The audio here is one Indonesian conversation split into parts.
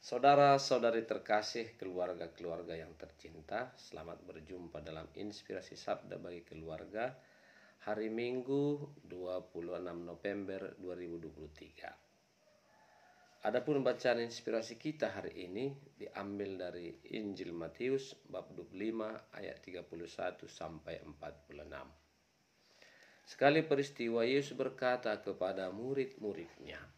Saudara-saudari terkasih, keluarga-keluarga yang tercinta, selamat berjumpa dalam Inspirasi Sabda bagi Keluarga hari Minggu 26 November 2023. Adapun bacaan inspirasi kita hari ini diambil dari Injil Matius bab 25 ayat 31 sampai 46. Sekali peristiwa Yesus berkata kepada murid-muridnya,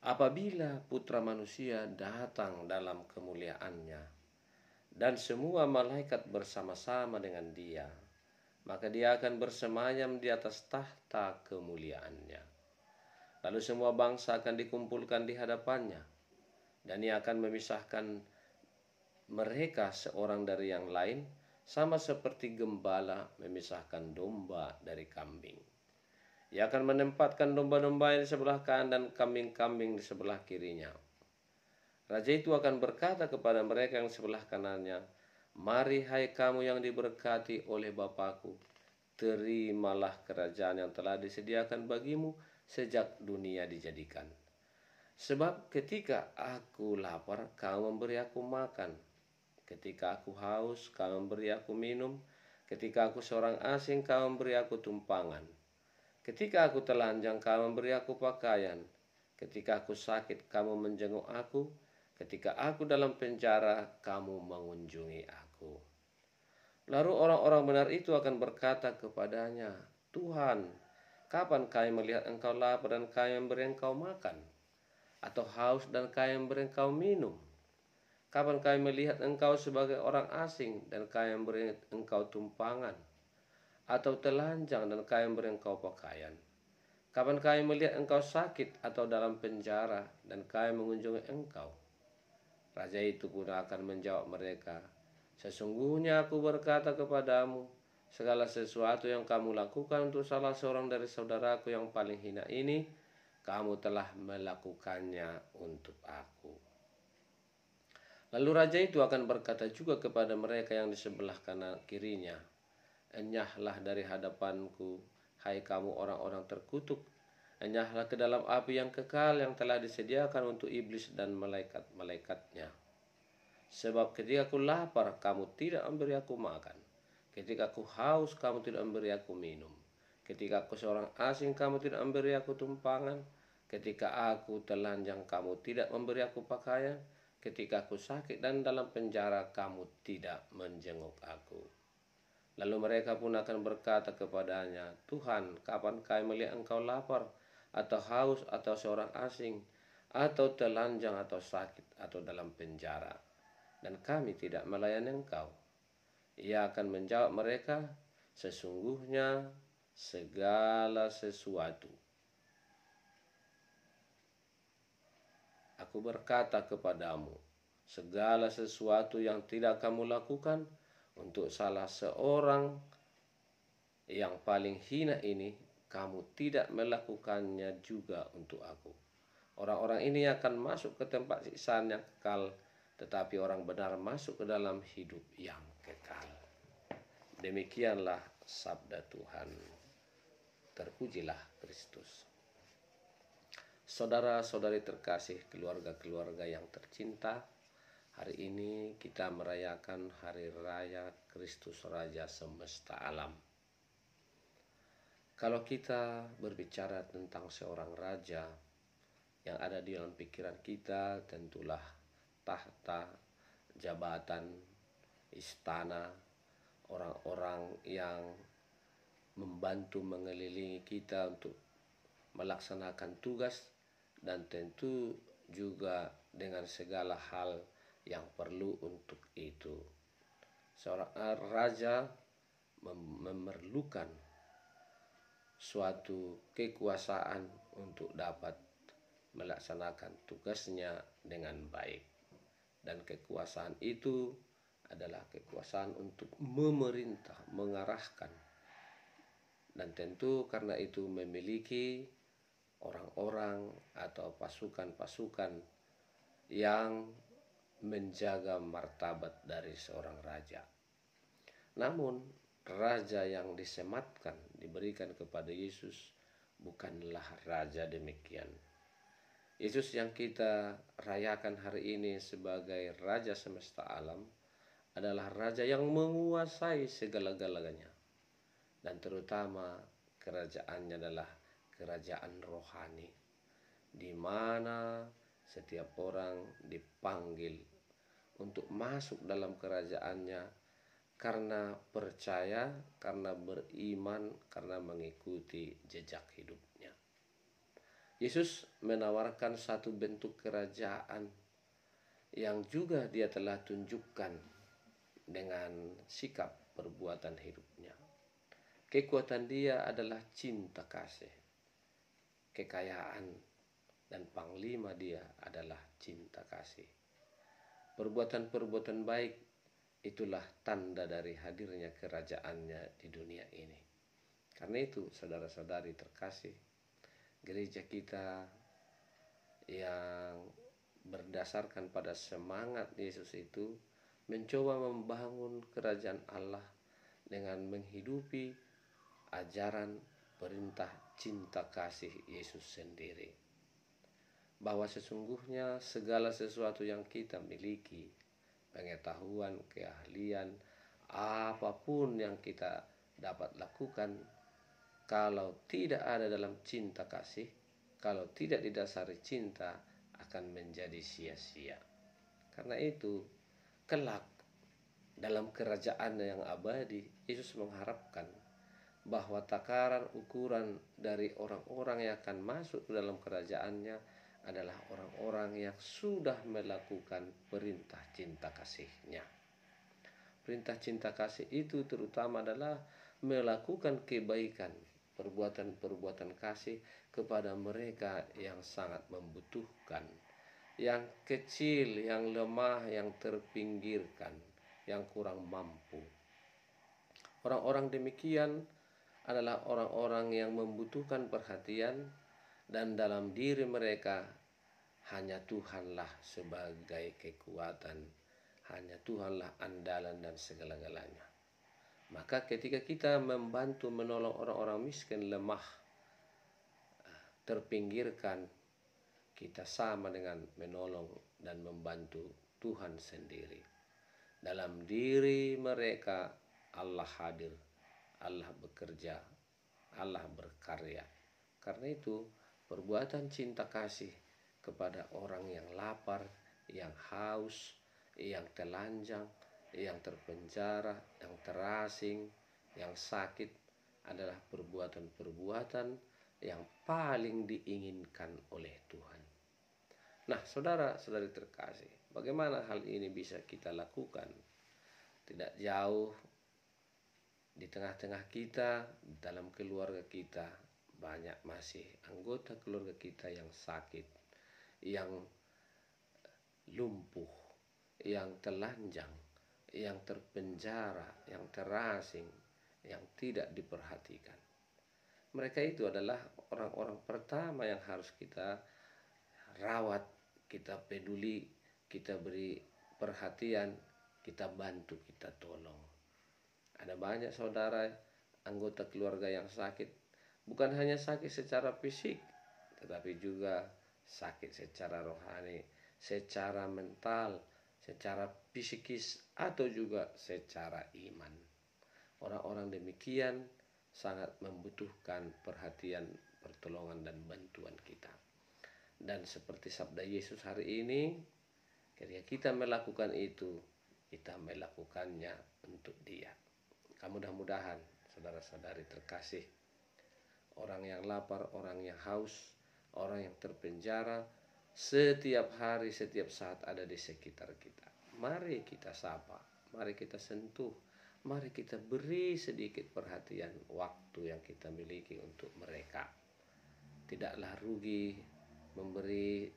"Apabila Putra Manusia datang dalam kemuliaannya dan semua malaikat bersama-sama dengan Dia, maka Dia akan bersemayam di atas tahta kemuliaannya. Lalu semua bangsa akan dikumpulkan di hadapannya, dan Ia akan memisahkan mereka seorang dari yang lain, sama seperti gembala memisahkan domba dari kambing. Ia akan menempatkan domba-domba di sebelah kanan dan kambing-kambing di sebelah kirinya. Raja itu akan berkata kepada mereka yang sebelah kanannya, 'Mari hai kamu yang diberkati oleh Bapa-Ku, terimalah kerajaan yang telah disediakan bagimu sejak dunia dijadikan. Sebab ketika aku lapar, kamu memberi aku makan. Ketika aku haus, kamu memberi aku minum. Ketika aku seorang asing, kamu memberi aku tumpangan. Ketika aku telanjang, kamu memberi aku pakaian. Ketika aku sakit, kamu menjenguk aku. Ketika aku dalam penjara, kamu mengunjungi aku.' Lalu orang-orang benar itu akan berkata kepadanya, 'Tuhan, kapan kami melihat engkau lapar dan kami memberi engkau makan? Atau haus dan kami memberi engkau minum? Kapan kami melihat engkau sebagai orang asing dan kami memberi engkau tumpangan? Atau telanjang dan kami memberi engkau pakaian? Kapan kami melihat engkau sakit atau dalam penjara dan kami mengunjungi engkau?' Raja itu pun akan menjawab mereka, 'Sesungguhnya aku berkata kepadamu, segala sesuatu yang kamu lakukan untuk salah seorang dari saudaraku yang paling hina ini, kamu telah melakukannya untuk aku.' Lalu raja itu akan berkata juga kepada mereka yang di sebelah kanan kirinya, 'Enyahlah dari hadapanku, hai kamu orang-orang terkutuk. Enyahlah ke dalam api yang kekal yang telah disediakan untuk iblis dan malaikat-malaikatnya. Sebab ketika aku lapar, kamu tidak memberi aku makan. Ketika aku haus, kamu tidak memberi aku minum. Ketika aku seorang asing, kamu tidak memberi aku tumpangan. Ketika aku telanjang, kamu tidak memberi aku pakaian. Ketika aku sakit dan dalam penjara, kamu tidak menjenguk aku.' Lalu mereka pun akan berkata kepadanya, 'Tuhan, kapan kami melihat engkau lapar, atau haus, atau seorang asing, atau telanjang, atau sakit, atau dalam penjara, dan kami tidak melayani engkau?' Ia akan menjawab mereka, 'Sesungguhnya segala sesuatu aku berkata kepadamu, segala sesuatu yang tidak kamu lakukan untuk salah seorang yang paling hina ini, kamu tidak melakukannya juga untuk aku.' Orang-orang ini akan masuk ke tempat siksaan yang kekal, tetapi orang benar masuk ke dalam hidup yang kekal." Demikianlah sabda Tuhan. Terpujilah Kristus. Saudara-saudari terkasih, keluarga-keluarga yang tercinta, hari ini kita merayakan Hari Raya Kristus Raja Semesta Alam. Kalau kita berbicara tentang seorang raja, yang ada di dalam pikiran kita tentulah tahta, jabatan, istana, orang-orang yang membantu mengelilingi kita untuk melaksanakan tugas, dan tentu juga dengan segala hal yang perlu untuk itu. Seorang raja memerlukan suatu kekuasaan untuk dapat melaksanakan tugasnya dengan baik. Dan kekuasaan itu adalah kekuasaan untuk memerintah, mengarahkan. Dan tentu karena itu memiliki orang-orang atau pasukan-pasukan yang menjaga martabat dari seorang raja. Namun raja yang disematkan, diberikan kepada Yesus bukanlah raja demikian. Yesus yang kita rayakan hari ini sebagai Raja semesta alam adalah Raja yang menguasai segala-galanya. Dan terutama kerajaannya adalah kerajaan rohani, di mana setiap orang dipanggil untuk masuk dalam kerajaannya karena percaya, karena beriman, karena mengikuti jejak hidupnya. Yesus menawarkan satu bentuk kerajaan yang juga dia telah tunjukkan dengan sikap perbuatan hidupnya. Kekuatan dia adalah cinta kasih. Kekayaan dan panglima dia adalah cinta kasih. Perbuatan-perbuatan baik itulah tanda dari hadirnya kerajaannya di dunia ini. Karena itu, saudara-saudari terkasih, gereja kita yang berdasarkan pada semangat Yesus itu mencoba membangun kerajaan Allah dengan menghidupi ajaran perintah cinta kasih Yesus sendiri. Bahwa sesungguhnya segala sesuatu yang kita miliki, pengetahuan, keahlian, apapun yang kita dapat lakukan, kalau tidak ada dalam cinta kasih, kalau tidak didasari cinta, akan menjadi sia-sia. Karena itu, kelak dalam kerajaan yang abadi, Yesus mengharapkan bahwa takaran ukuran dari orang-orang yang akan masuk ke dalam kerajaannya adalah orang-orang yang sudah melakukan perintah cinta kasihnya. Perintah cinta kasih itu terutama adalah melakukan kebaikan, perbuatan-perbuatan kasih kepada mereka yang sangat membutuhkan, yang kecil, yang lemah, yang terpinggirkan, yang kurang mampu. Orang-orang demikian adalah orang-orang yang membutuhkan perhatian, dan dalam diri mereka hanya Tuhanlah sebagai kekuatan, hanya Tuhanlah andalan dan segala-galanya. Maka ketika kita membantu menolong orang-orang miskin, lemah, terpinggirkan, kita sama dengan menolong dan membantu Tuhan sendiri. Dalam diri mereka Allah hadir, Allah bekerja, Allah berkarya. Karena itu, perbuatan cinta kasih kepada orang yang lapar, yang haus, yang telanjang, yang terpenjara, yang terasing, yang sakit adalah perbuatan-perbuatan yang paling diinginkan oleh Tuhan. Nah, saudara-saudari terkasih, bagaimana hal ini bisa kita lakukan? Tidak jauh di tengah-tengah kita, dalam keluarga kita, banyak masih anggota keluarga kita yang sakit, yang lumpuh, yang telanjang, yang terpenjara, yang terasing, yang tidak diperhatikan. Mereka itu adalah orang-orang pertama yang harus kita rawat, kita peduli, kita beri perhatian, kita bantu, kita tolong. Ada banyak saudara, anggota keluarga yang sakit, bukan hanya sakit secara fisik, tetapi juga sakit secara rohani, secara mental, secara psikis, atau juga secara iman. Orang-orang demikian sangat membutuhkan perhatian, pertolongan, dan bantuan kita. Dan seperti sabda Yesus hari ini, ketika kita melakukan itu, kita melakukannya untuk Dia. Mudah-mudahan saudara-saudari terkasih, orang yang lapar, orang yang haus, orang yang terpenjara, setiap hari, setiap saat ada di sekitar kita. Mari kita sapa, mari kita sentuh, mari kita beri sedikit perhatian waktu yang kita miliki untuk mereka. Tidaklah rugi memberi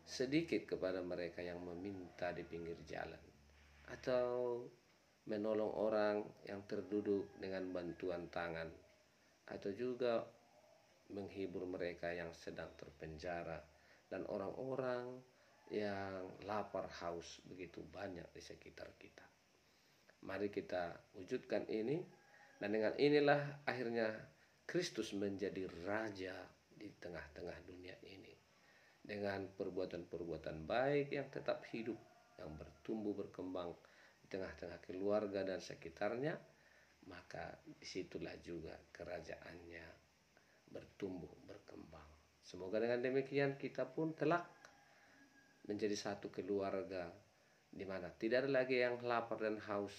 sedikit kepada mereka yang meminta di pinggir jalan, atau menolong orang yang terduduk dengan bantuan tangan, atau juga menghibur mereka yang sedang terpenjara, dan orang-orang yang lapar haus begitu banyak di sekitar kita. Mari kita wujudkan ini, dan dengan inilah akhirnya Kristus menjadi Raja di tengah-tengah dunia ini. dengan perbuatan-perbuatan baik yang tetap hidup, yang bertumbuh berkembang di tengah-tengah keluarga dan sekitarnya, maka disitulah juga kerajaannya bertumbuh berkembang. Semoga dengan demikian kita pun kelak menjadi satu keluarga di mana tidak ada lagi yang lapar dan haus,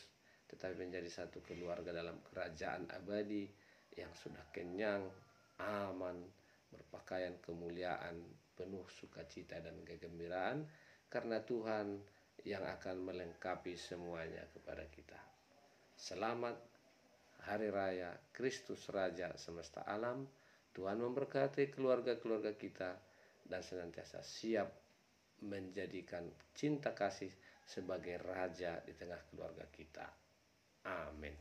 tetapi menjadi satu keluarga dalam kerajaan abadi yang sudah kenyang, aman, berpakaian kemuliaan, penuh sukacita dan kegembiraan, karena Tuhan yang akan melengkapi semuanya kepada kita. Selamat Hari Raya Kristus Raja semesta alam. Tuhan memberkati keluarga-keluarga kita dan senantiasa siap menjadikan cinta kasih sebagai raja di tengah keluarga kita. Amin.